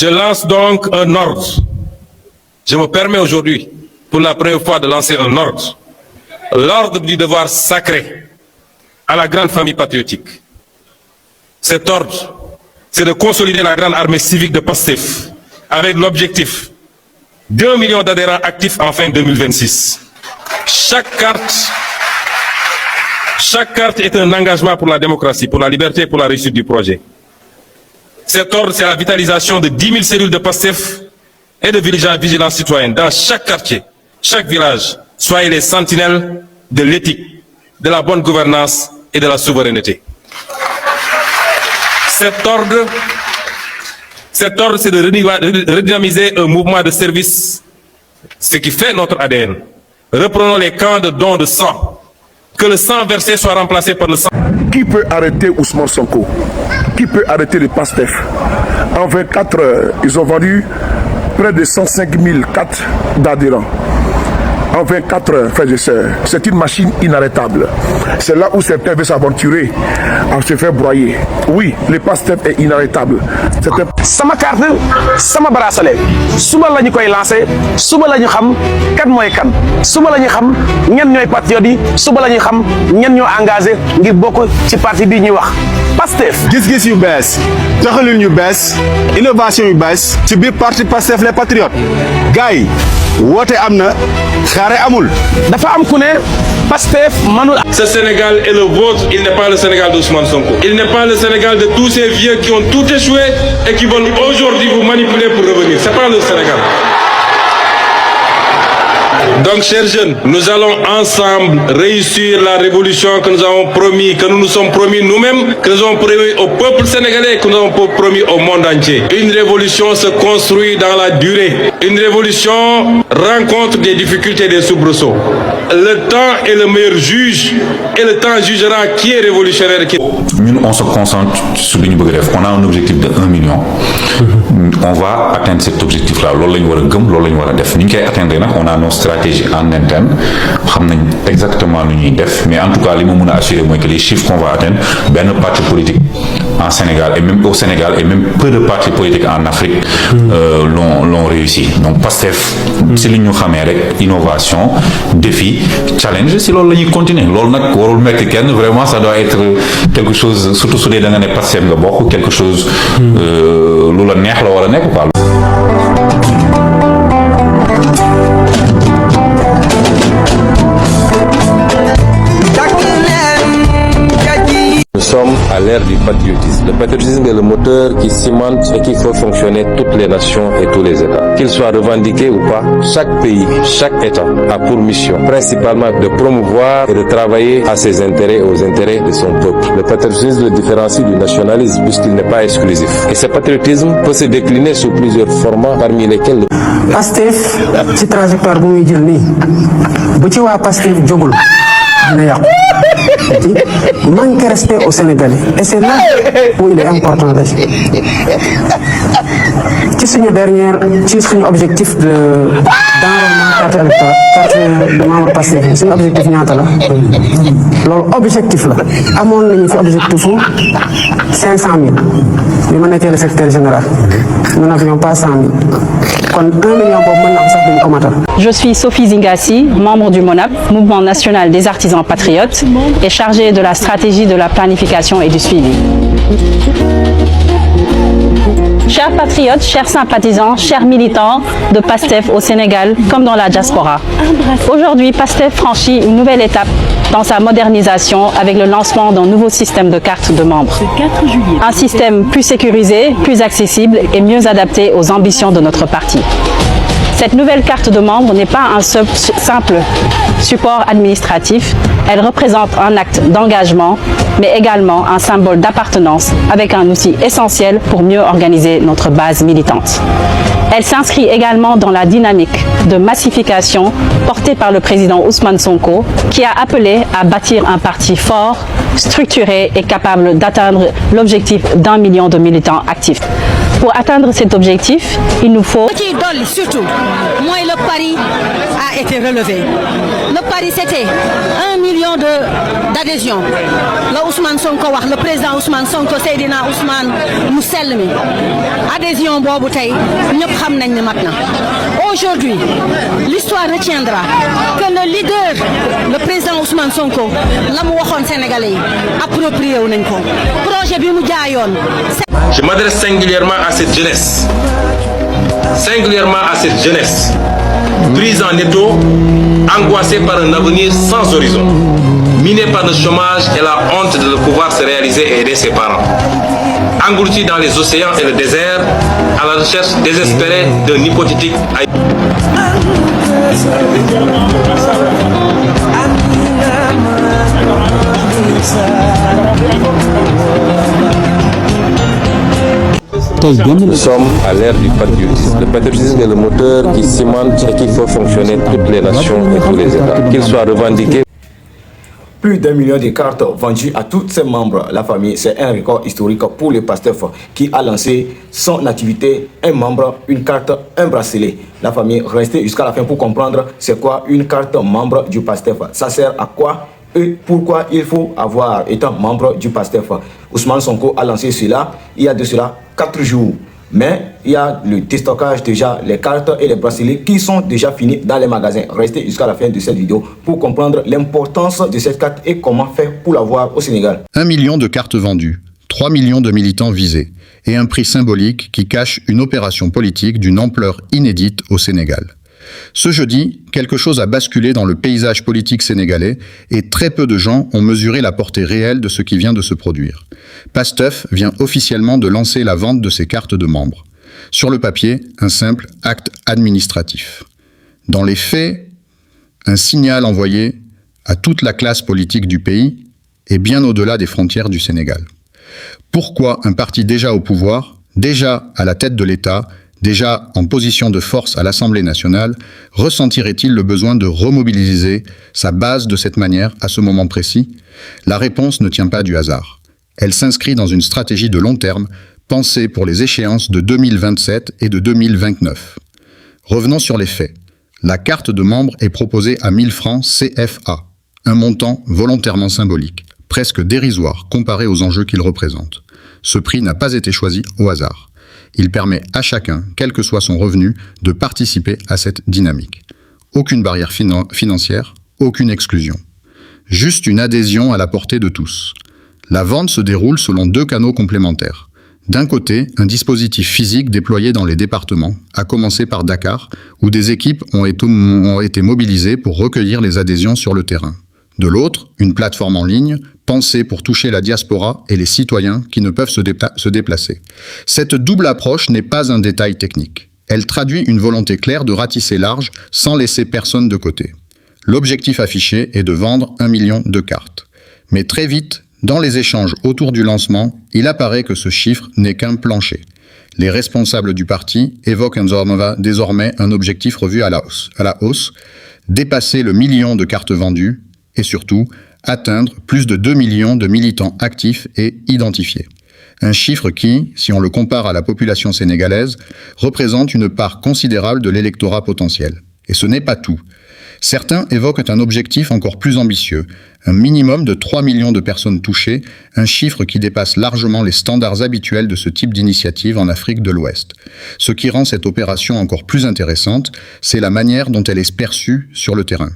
Je lance donc un ordre. Je me permets aujourd'hui, pour la première fois, de lancer un ordre. L'ordre du devoir sacré à la grande famille patriotique. Cet ordre, c'est de consolider la grande armée civique de PASTEF avec l'objectif d'1 million d'adhérents actifs en fin 2026. Chaque carte est un engagement pour la démocratie, pour la liberté et pour la réussite du projet. Cet ordre, c'est la vitalisation de 10 000 cellules de PASTEF et de vigilance citoyenne dans chaque quartier, chaque village. Soyez les sentinelles de l'éthique, de la bonne gouvernance et de la souveraineté. Cet ordre, c'est de redynamiser un mouvement de service, ce qui fait notre ADN. Reprenons les camps de dons de sang. Que le sang versé soit remplacé par le sang. Qui peut arrêter Ousmane Sonko? Qui peut arrêter le PASTEF? En 24 heures, ils ont vendu près de 105 000 cartes d'adhérents. En 24 heures, frères et sœurs, c'est une machine inarrêtable. C'est là où certains veulent s'aventurer à se faire broyer. Oui, le PASTEF est inarrêtable. Sama carte, sama bracelet. Suba lañu koy lancer, suba lañu xam kan moy kan. Suba lañu xam ñan ñoy patriote yi, suba lañu xam ñan ñoo engagé ngir bokk ci parti bi ñuy wax PASTEF. Gis-gis yu bees, doxalin yu bees, innovation yu bees ci biir parti PASTEF les patriotes. Gars yi woote am na xaare amul. Dafa am ku ne PASTEF manul. Ce Sénégal est le vôtre, il n'est pas le Sénégal d'Ousmane Sonko. Il n'est pas le Sénégal de tous ces vieux qui ont tout échoué et qui veulent aujourd'hui vous manipuler pour revenir. C'est pas le Sénégal. Donc, chers jeunes, nous allons ensemble réussir la révolution que nous avons promis, que nous nous sommes promis nous-mêmes, que nous avons promis au peuple sénégalais, que nous avons promis au monde entier. Une révolution se construit dans la durée. Une révolution rencontre des difficultés et des soubresauts. Le temps est le meilleur juge et le temps jugera qui est révolutionnaire et qui... Nous, on se concentre sur l'Union. On a un objectif de 1 million. On va atteindre cet objectif-là. On a nos stratégies en interne. On sait exactement ce qu'on fait. Mais en tout cas, ce que je peux assurer, c'est que les chiffres qu'on va atteindre, ben partis politiques en Sénégal et même au Sénégal et même peu de partis politiques en Afrique l'ont réussi. Donc, PASTEF, c'est l'Union innovation, défi, challenge, c'est là que nous continuons. Vraiment, ça doit être quelque chose, surtout sur les derniers PASTEF, quelque chose Nous sommes à l'ère du patriotisme. Le patriotisme est le moteur qui cimente et qui fait fonctionner toutes les nations et tous les États. Qu'ils soient revendiqués ou pas, chaque pays, chaque État a pour mission principalement de promouvoir et de travailler à ses intérêts et aux intérêts de son peuple. Le patriotisme le différencie du nationalisme puisqu'il n'est pas exclusif. Et ce patriotisme peut se décliner sous plusieurs formats parmi lesquels PASTEF ci trajectoire bu muy jël nii bu ci waa PASTEF jógul dina yàqu manque respect au Sénégalais et c'est là où il est important de ci suñu objectif de d'enrôlement carte électorale carte de membre PASTEF suñu objectif ñaata la loolu objectif la amoon nañu fi objectif 500 000 bi ma nekkee le secrétaire général nous n'avions pas 100 000 kon 1 million boobu mën na ko sax duñ ko matal. Je suis Sophie Zingassi, membre du MONAP, Mouvement national des artisans patriotes, et chargée de la stratégie de la planification et du suivi. Chers patriotes, chers sympathisants, chers militants de PASTEF au Sénégal comme dans la diaspora. Aujourd'hui, PASTEF franchit une nouvelle étape dans sa modernisation avec le lancement d'un nouveau système de carte de membres. Un système plus sécurisé, plus accessible et mieux adapté aux ambitions de notre parti. Cette nouvelle carte de membre n'est pas un simple support administratif, elle représente un acte d'engagement, mais également un symbole d'appartenance avec un outil essentiel pour mieux organiser notre base militante. Elle s'inscrit également dans la dynamique de massification portée par le président Ousmane Sonko, qui a appelé à bâtir un parti fort, structuré et capable d'atteindre l'objectif d'1 million de militants actifs. Pour atteindre cet objectif, il nous faut... Surtout, moi le pari a été relevé. Le pari c'était 1 million d'adhésions. Le Ousmane Sonko, le président Ousmane Sonko, Seydina Ousmane Mousselmi. Adhésion bobu tay ñep xam nañ ni matna. Aujourd'hui, l'histoire retiendra que le leader, le président Ousmane Sonko, lamu waxone sénégalais approprié wu nañ ko. Projet bi mu jaayoon. Je m'adresse singulièrement à cette jeunesse. Prise en étau, angoissée par un avenir sans horizon, minée par le chômage et la honte de ne pouvoir se réaliser et aider ses parents, engloutie dans les océans et le désert, à la recherche désespérée d'un hypothétique Nous sommes à l'ère du patriotisme. Le patriotisme est le moteur qui cimente et qui fait fonctionner toutes les nations et tous les États. Qu'il soit revendiqué. Plus d'1 million de cartes vendues à tous ses membres. La famille, c'est un record historique pour le PASTEF qui a lancé son activité. Un membre, une carte, un bracelet. La famille, restez jusqu'à la fin pour comprendre c'est quoi une carte membre du PASTEF. Ça sert à quoi et pourquoi il faut avoir étant membre du PASTEF. Ousmane Sonko a lancé cela il y a de cela 4 jours. Mais il y a le déstockage déjà, les cartes et les bracelets qui sont déjà finis dans les magasins. Restez jusqu'à la fin de cette vidéo pour comprendre l'importance de cette carte et comment faire pour l'avoir au Sénégal. 1 million de cartes vendues, 3 millions de militants visés et un prix symbolique qui cache une opération politique d'une ampleur inédite au Sénégal. Ce jeudi, quelque chose a basculé dans le paysage politique sénégalais et très peu de gens ont mesuré la portée réelle de ce qui vient de se produire. PASTEF vient officiellement de lancer la vente de ses cartes de membres. Sur le papier, un simple acte administratif. Dans les faits, un signal envoyé à toute la classe politique du pays et bien au-delà des frontières du Sénégal. Pourquoi un parti déjà au pouvoir, déjà à la tête de l'État, déjà en position de force à l'Assemblée nationale, ressentirait-il le besoin de remobiliser sa base de cette manière à ce moment précis? La réponse ne tient pas du hasard. Elle s'inscrit dans une stratégie de long terme, pensée pour les échéances de 2027 et de 2029. Revenons sur les faits. La carte de membre est proposée à 1000 francs CFA, un montant volontairement symbolique, presque dérisoire comparé aux enjeux qu'il représente. Ce prix n'a pas été choisi au hasard. Il permet à chacun, quel que soit son revenu, de participer à cette dynamique. Aucune barrière financière, aucune exclusion. Juste une adhésion à la portée de tous. La vente se déroule selon 2 canaux complémentaires. D'un côté, un dispositif physique déployé dans les départements, à commencer par Dakar, où des équipes ont été mobilisées pour recueillir les adhésions sur le terrain. De l'autre, une plateforme en ligne, pensée pour toucher la diaspora et les citoyens qui ne peuvent se déplacer. Cette double approche n'est pas un détail technique. Elle traduit une volonté claire de ratisser large sans laisser personne de côté. L'objectif affiché est de vendre 1 million de cartes. Mais très vite, dans les échanges autour du lancement, il apparaît que ce chiffre n'est qu'un plancher. Les responsables du parti évoquent désormais un objectif revu à la hausse, dépasser le million de cartes vendues et surtout atteindre plus de 2 millions de militants actifs et identifiés. Un chiffre qui, si on le compare à la population sénégalaise, représente une part considérable de l'électorat potentiel. Et ce n'est pas tout. Certains évoquent un objectif encore plus ambitieux, un minimum de 3 millions de personnes touchées, un chiffre qui dépasse largement les standards habituels de ce type d'initiative en Afrique de l'Ouest. Ce qui rend cette opération encore plus intéressante, c'est la manière dont elle est perçue sur le terrain.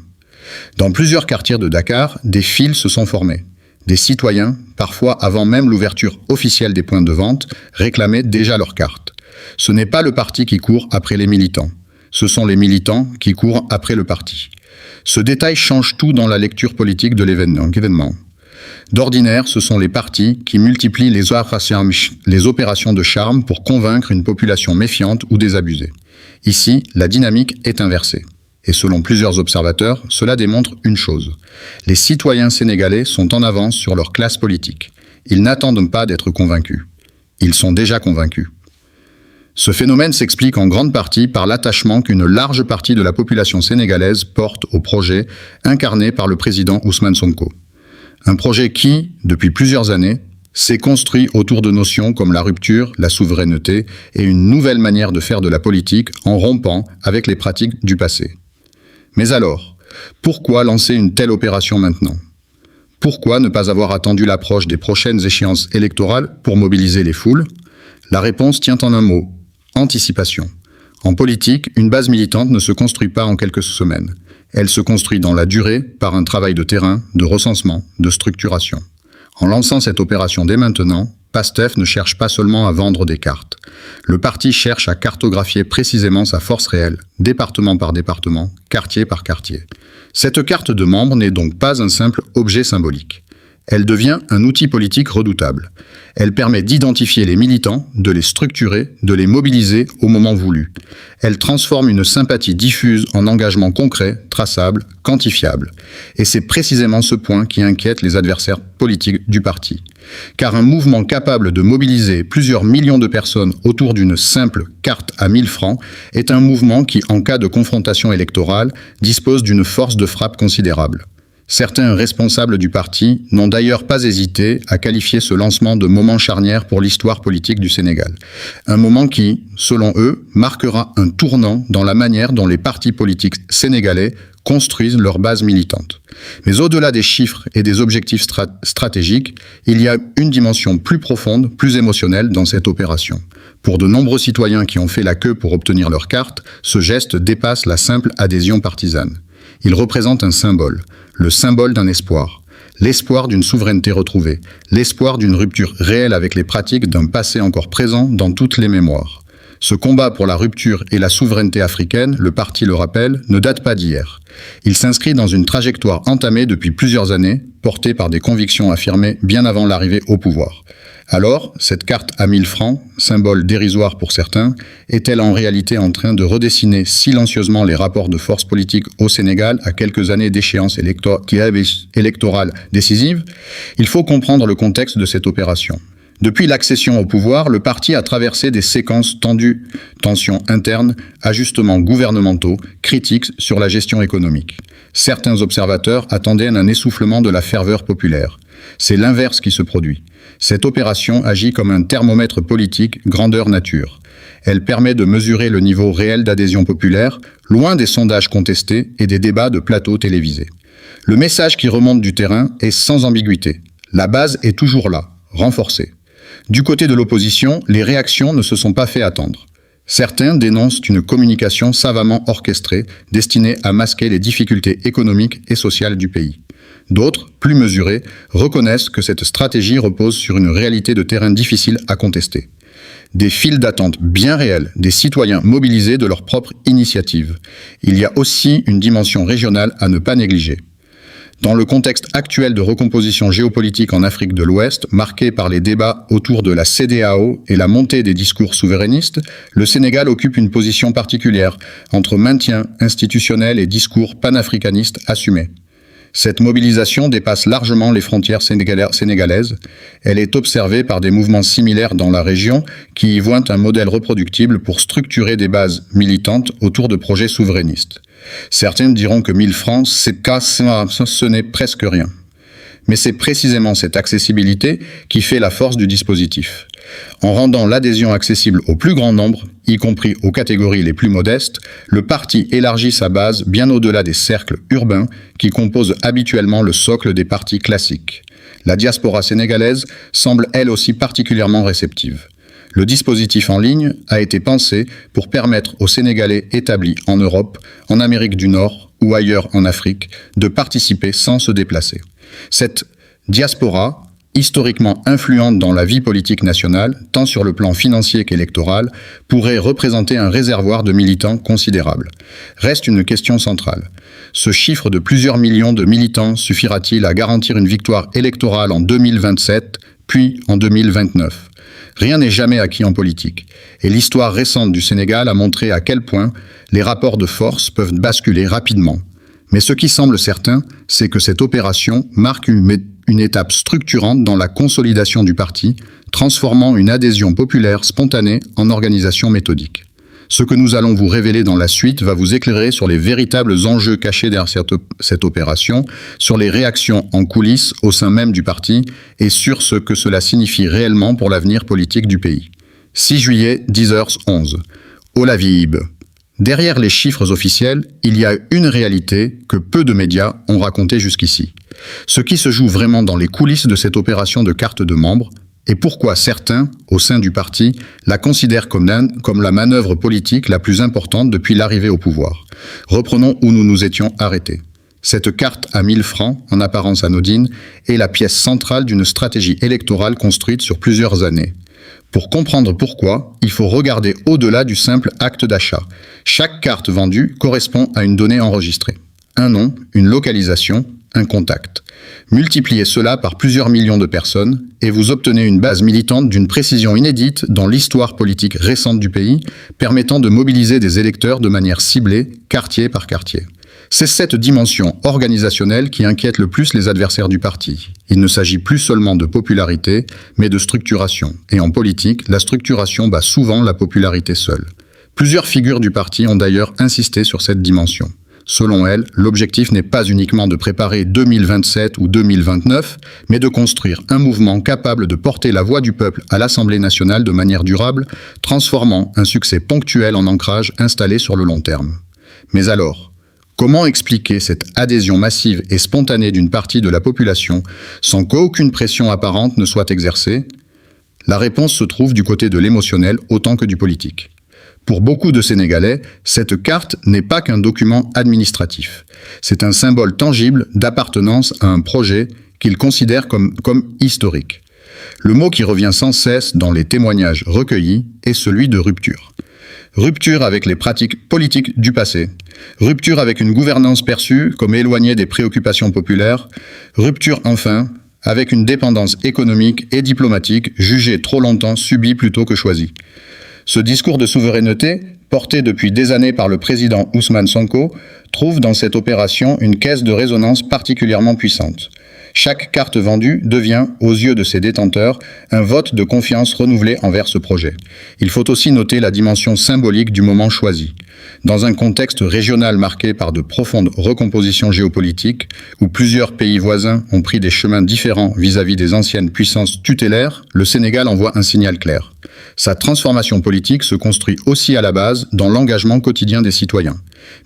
Dans plusieurs quartiers de Dakar, des files se sont formés. Des citoyens, parfois avant même l'ouverture officielle des points de vente, réclamaient déjà leurs cartes. Ce n'est pas le parti qui court après les militants. Ce sont les militants qui courent après le parti. Ce détail change tout dans la lecture politique de l'événement. D'ordinaire, ce sont les partis qui multiplient les opérations de charme pour convaincre une population méfiante ou désabusée. Ici, la dynamique est inversée. Et selon plusieurs observateurs, cela démontre une chose. Les citoyens sénégalais sont en avance sur leur classe politique. Ils n'attendent pas d'être convaincus. Ils sont déjà convaincus. Ce phénomène s'explique en grande partie par l'attachement qu'une large partie de la population sénégalaise porte au projet incarné par le président Ousmane Sonko. Un projet qui, depuis plusieurs années, s'est construit autour de notions comme la rupture, la souveraineté et une nouvelle manière de faire de la politique en rompant avec les pratiques du passé. Mais alors, pourquoi lancer une telle opération maintenant ? Pourquoi ne pas avoir attendu l'approche des prochaines échéances électorales pour mobiliser les foules ? La réponse tient en un mot, anticipation. En politique, une base militante ne se construit pas en quelques semaines. Elle se construit dans la durée par un travail de terrain, de recensement, de structuration. En lançant cette opération dès maintenant, PASTEF ne cherche pas seulement à vendre des cartes. Le parti cherche à cartographier précisément sa force réelle, département par département, quartier par quartier. Cette carte de membres n'est donc pas un simple objet symbolique. Elle devient un outil politique redoutable. Elle permet d'identifier les militants, de les structurer, de les mobiliser au moment voulu. Elle transforme une sympathie diffuse en engagement concret, traçable, quantifiable. Et c'est précisément ce point qui inquiète les adversaires politiques du parti. Car un mouvement capable de mobiliser plusieurs millions de personnes autour d'une simple carte à 1000 francs est un mouvement qui, en cas de confrontation électorale, dispose d'une force de frappe considérable. Certains responsables du parti n'ont d'ailleurs pas hésité à qualifier ce lancement de moment charnière pour l'histoire politique du Sénégal. Un moment qui, selon eux, marquera un tournant dans la manière dont les partis politiques sénégalais construisent leur base militante. Mais au-delà des chiffres et des objectifs stratégiques, il y a une dimension plus profonde, plus émotionnelle dans cette opération. Pour de nombreux citoyens qui ont fait la queue pour obtenir leur carte, ce geste dépasse la simple adhésion partisane. Il représente un symbole, le symbole d'un espoir. L'espoir d'une souveraineté retrouvée, l'espoir d'une rupture réelle avec les pratiques d'un passé encore présent dans toutes les mémoires. Ce combat pour la rupture et la souveraineté africaine, le parti le rappelle, ne date pas d'hier. Il s'inscrit dans une trajectoire entamée depuis plusieurs années, portée par des convictions affirmées bien avant l'arrivée au pouvoir. Alors, cette carte à 1000 francs, symbole dérisoire pour certains, est-elle en réalité en train de redessiner silencieusement les rapports de force politique au Sénégal à quelques années d'échéance électorale décisive ? Il faut comprendre le contexte de cette opération. Depuis l'accession au pouvoir, le parti a traversé des séquences tendues, tensions internes, ajustements gouvernementaux, critiques sur la gestion économique. Certains observateurs attendaient un essoufflement de la ferveur populaire. C'est l'inverse qui se produit. Cette opération agit comme un thermomètre politique grandeur nature. Elle permet de mesurer le niveau réel d'adhésion populaire, loin des sondages contestés et des débats de plateaux télévisés. Le message qui remonte du terrain est sans ambiguïté. La base est toujours là, renforcée. Du côté de l'opposition, les réactions ne se sont pas fait attendre. Certains dénoncent une communication savamment orchestrée, destinée à masquer les difficultés économiques et sociales du pays. D'autres, plus mesurés, reconnaissent que cette stratégie repose sur une réalité de terrain difficile à contester. Des files d'attente bien réelles, des citoyens mobilisés de leur propre initiative. Il y a aussi une dimension régionale à ne pas négliger. Dans le contexte actuel de recomposition géopolitique en Afrique de l'Ouest, marqué par les débats autour de la CEDEAO et la montée des discours souverainistes, le Sénégal occupe une position particulière entre maintien institutionnel et discours panafricanistes assumés. Cette mobilisation dépasse largement les frontières sénégalaises. Elle est observée par des mouvements similaires dans la région qui y voient un modèle reproductible pour structurer des bases militantes autour de projets souverainistes. Certains diront que 1000 francs, ce n'est presque rien. Mais c'est précisément cette accessibilité qui fait la force du dispositif. En rendant l'adhésion accessible au plus grand nombre, y compris aux catégories les plus modestes, le parti élargit sa base bien au-delà des cercles urbains qui composent habituellement le socle des partis classiques. La diaspora sénégalaise semble elle aussi particulièrement réceptive. Le dispositif en ligne a été pensé pour permettre aux Sénégalais établis en Europe, en Amérique du Nord ou ailleurs en Afrique de participer sans se déplacer. Cette diaspora, historiquement influente dans la vie politique nationale, tant sur le plan financier qu'électoral, pourrait représenter un réservoir de militants considérable. Reste une question centrale. Ce chiffre de plusieurs millions de militants suffira-t-il à garantir une victoire électorale en 2027, puis en 2029 ? Rien n'est jamais acquis en politique, et l'histoire récente du Sénégal a montré à quel point les rapports de force peuvent basculer rapidement. Mais ce qui semble certain, c'est que cette opération marque une étape structurante dans la consolidation du parti, transformant une adhésion populaire spontanée en organisation méthodique. Ce que nous allons vous révéler dans la suite va vous éclairer sur les véritables enjeux cachés derrière cette opération, sur les réactions en coulisses au sein même du parti et sur ce que cela signifie réellement pour l'avenir politique du pays. 6 juillet, 10h11. Olavib. Derrière les chiffres officiels, il y a une réalité que peu de médias ont racontée jusqu'ici. Ce qui se joue vraiment dans les coulisses de cette opération de carte de membres, et pourquoi certains, au sein du parti, la considèrent comme la manœuvre politique la plus importante depuis l'arrivée au pouvoir. Reprenons où nous nous étions arrêtés. Cette carte à 1000 francs, en apparence anodine, est la pièce centrale d'une stratégie électorale construite sur plusieurs années. Pour comprendre pourquoi, il faut regarder au-delà du simple acte d'achat. Chaque carte vendue correspond à une donnée enregistrée. Un nom, une localisation, un contact. Multipliez cela par plusieurs millions de personnes et vous obtenez une base militante d'une précision inédite dans l'histoire politique récente du pays, permettant de mobiliser des électeurs de manière ciblée, quartier par quartier. C'est cette dimension organisationnelle qui inquiète le plus les adversaires du parti. Il ne s'agit plus seulement de popularité, mais de structuration. Et en politique, la structuration bat souvent la popularité seule. Plusieurs figures du parti ont d'ailleurs insisté sur cette dimension. Selon elles, l'objectif n'est pas uniquement de préparer 2027 ou 2029, mais de construire un mouvement capable de porter la voix du peuple à l'Assemblée nationale de manière durable, transformant un succès ponctuel en ancrage installé sur le long terme. Mais alors, comment expliquer cette adhésion massive et spontanée d'une partie de la population sans qu'aucune pression apparente ne soit exercée? La réponse se trouve du côté de l'émotionnel autant que du politique. Pour beaucoup de Sénégalais, cette carte n'est pas qu'un document administratif. C'est un symbole tangible d'appartenance à un projet qu'ils considèrent comme historique. Le mot qui revient sans cesse dans les témoignages recueillis est celui de rupture. Rupture avec les pratiques politiques du passé. Rupture avec une gouvernance perçue comme éloignée des préoccupations populaires. Rupture enfin avec une dépendance économique et diplomatique jugée trop longtemps subie plutôt que choisie. Ce discours de souveraineté, porté depuis des années par le président Ousmane Sonko, trouve dans cette opération une caisse de résonance particulièrement puissante. Chaque carte vendue devient, aux yeux de ses détenteurs, un vote de confiance renouvelé envers ce projet. Il faut aussi noter la dimension symbolique du moment choisi. Dans un contexte régional marqué par de profondes recompositions géopolitiques, où plusieurs pays voisins ont pris des chemins différents vis-à-vis des anciennes puissances tutélaires, le Sénégal envoie un signal clair. Sa transformation politique se construit aussi à la base dans l'engagement quotidien des citoyens.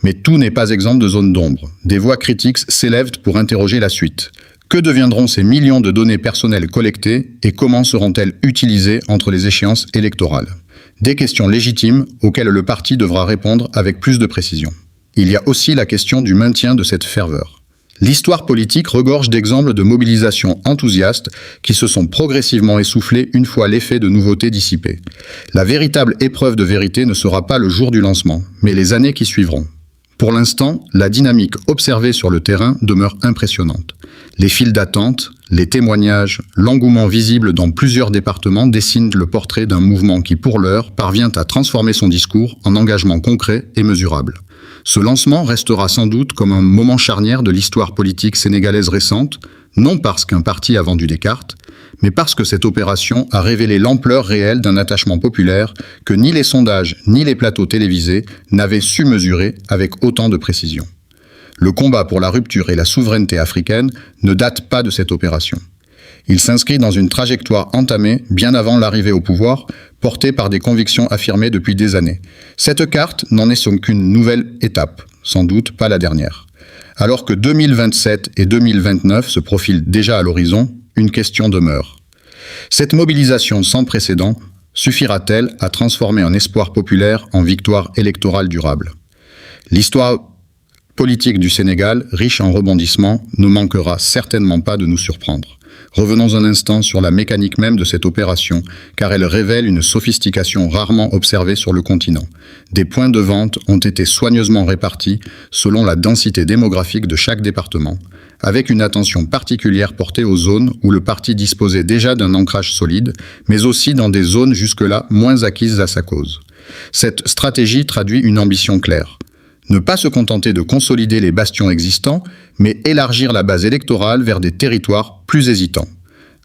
Mais tout n'est pas exempt de zones d'ombre. Des voix critiques s'élèvent pour interroger la suite. Que deviendront ces millions de données personnelles collectées et comment seront-elles utilisées entre les échéances électorales? Des questions légitimes auxquelles le parti devra répondre avec plus de précision. Il y a aussi la question du maintien de cette ferveur. L'histoire politique regorge d'exemples de mobilisations enthousiastes qui se sont progressivement essoufflées une fois l'effet de nouveauté dissipé. La véritable épreuve de vérité ne sera pas le jour du lancement, mais les années qui suivront. Pour l'instant, la dynamique observée sur le terrain demeure impressionnante. Les files d'attente, les témoignages, l'engouement visible dans plusieurs départements dessinent le portrait d'un mouvement qui, pour l'heure, parvient à transformer son discours en engagement concret et mesurable. Ce lancement restera sans doute comme un moment charnière de l'histoire politique sénégalaise récente, non parce qu'un parti a vendu des cartes, mais parce que cette opération a révélé l'ampleur réelle d'un attachement populaire que ni les sondages ni les plateaux télévisés n'avaient su mesurer avec autant de précision. Le combat pour la rupture et la souveraineté africaine ne date pas de cette opération. Il s'inscrit dans une trajectoire entamée bien avant l'arrivée au pouvoir, portée par des convictions affirmées depuis des années. Cette carte n'en est qu'une nouvelle étape, sans doute pas la dernière. Alors que 2027 et 2029 se profilent déjà à l'horizon, une question demeure. Cette mobilisation sans précédent suffira-t-elle à transformer un espoir populaire en victoire électorale durable? L'histoire politique du Sénégal, riche en rebondissements, ne manquera certainement pas de nous surprendre. Revenons un instant sur la mécanique même de cette opération, car elle révèle une sophistication rarement observée sur le continent. Des points de vente ont été soigneusement répartis selon la densité démographique de chaque département, avec une attention particulière portée aux zones où le parti disposait déjà d'un ancrage solide, mais aussi dans des zones jusque-là moins acquises à sa cause. Cette stratégie traduit une ambition claire. Ne pas se contenter de consolider les bastions existants, mais élargir la base électorale vers des territoires plus hésitants.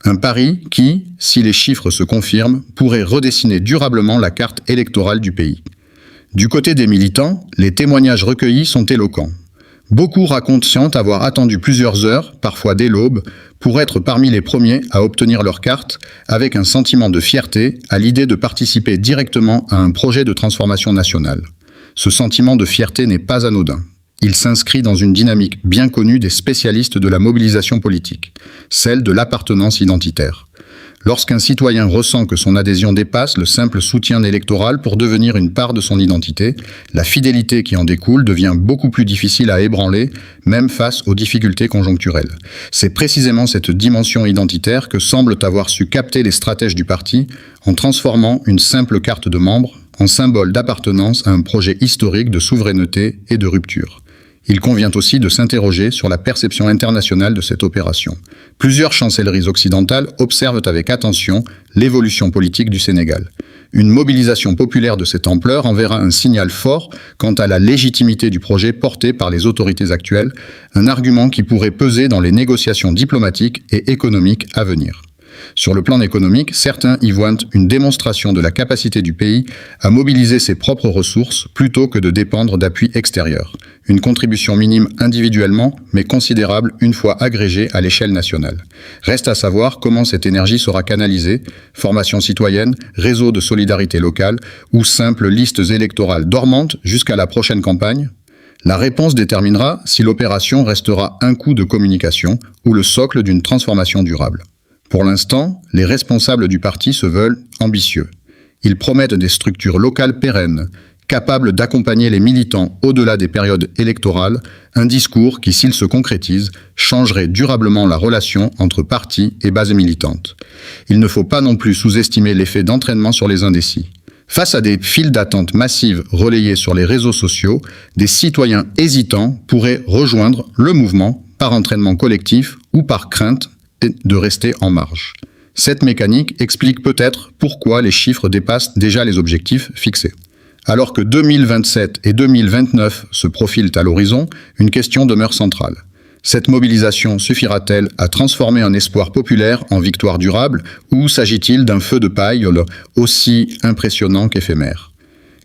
Un pari qui, si les chiffres se confirment, pourrait redessiner durablement la carte électorale du pays. Du côté des militants, les témoignages recueillis sont éloquents. Beaucoup racontent avoir attendu plusieurs heures, parfois dès l'aube, pour être parmi les premiers à obtenir leur carte, avec un sentiment de fierté à l'idée de participer directement à un projet de transformation nationale. Ce sentiment de fierté n'est pas anodin. Il s'inscrit dans une dynamique bien connue des spécialistes de la mobilisation politique, celle de l'appartenance identitaire. Lorsqu'un citoyen ressent que son adhésion dépasse le simple soutien électoral pour devenir une part de son identité, la fidélité qui en découle devient beaucoup plus difficile à ébranler, même face aux difficultés conjoncturelles. C'est précisément cette dimension identitaire que semblent avoir su capter les stratèges du parti en transformant une simple carte de membre en symbole d'appartenance à un projet historique de souveraineté et de rupture. Il convient aussi de s'interroger sur la perception internationale de cette opération. Plusieurs chancelleries occidentales observent avec attention l'évolution politique du Sénégal. Une mobilisation populaire de cette ampleur enverra un signal fort quant à la légitimité du projet porté par les autorités actuelles, un argument qui pourrait peser dans les négociations diplomatiques et économiques à venir. Sur le plan économique, certains y voient une démonstration de la capacité du pays à mobiliser ses propres ressources plutôt que de dépendre d'appuis extérieurs. Une contribution minime individuellement, mais considérable une fois agrégée à l'échelle nationale. Reste à savoir comment cette énergie sera canalisée, formation citoyenne, réseau de solidarité locale ou simples listes électorales dormantes jusqu'à la prochaine campagne. La réponse déterminera si l'opération restera un coup de communication ou le socle d'une transformation durable. Pour l'instant, les responsables du parti se veulent ambitieux. Ils promettent des structures locales pérennes, capables d'accompagner les militants au-delà des périodes électorales, un discours qui, s'il se concrétise, changerait durablement la relation entre parti et base militante. Il ne faut pas non plus sous-estimer l'effet d'entraînement sur les indécis. Face à des files d'attente massives relayées sur les réseaux sociaux, des citoyens hésitants pourraient rejoindre le mouvement par entraînement collectif ou par crainte de rester en marge. Cette mécanique explique peut-être pourquoi les chiffres dépassent déjà les objectifs fixés. Alors que 2027 et 2029 se profilent à l'horizon, une question demeure centrale. Cette mobilisation suffira-t-elle à transformer un espoir populaire en victoire durable ou s'agit-il d'un feu de paille aussi impressionnant qu'éphémère ?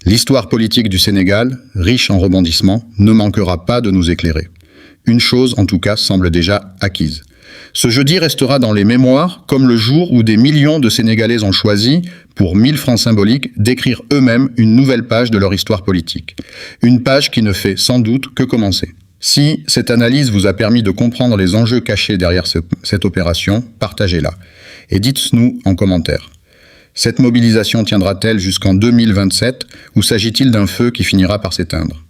L'histoire politique du Sénégal, riche en rebondissements, ne manquera pas de nous éclairer. Une chose en tout cas semble déjà acquise. Ce jeudi restera dans les mémoires comme le jour où des millions de Sénégalais ont choisi, pour 1000 francs symboliques, d'écrire eux-mêmes une nouvelle page de leur histoire politique. Une page qui ne fait sans doute que commencer. Si cette analyse vous a permis de comprendre les enjeux cachés derrière cette opération, partagez-la et dites-nous en commentaire. Cette mobilisation tiendra-t-elle jusqu'en 2027 ou s'agit-il d'un feu qui finira par s'éteindre ?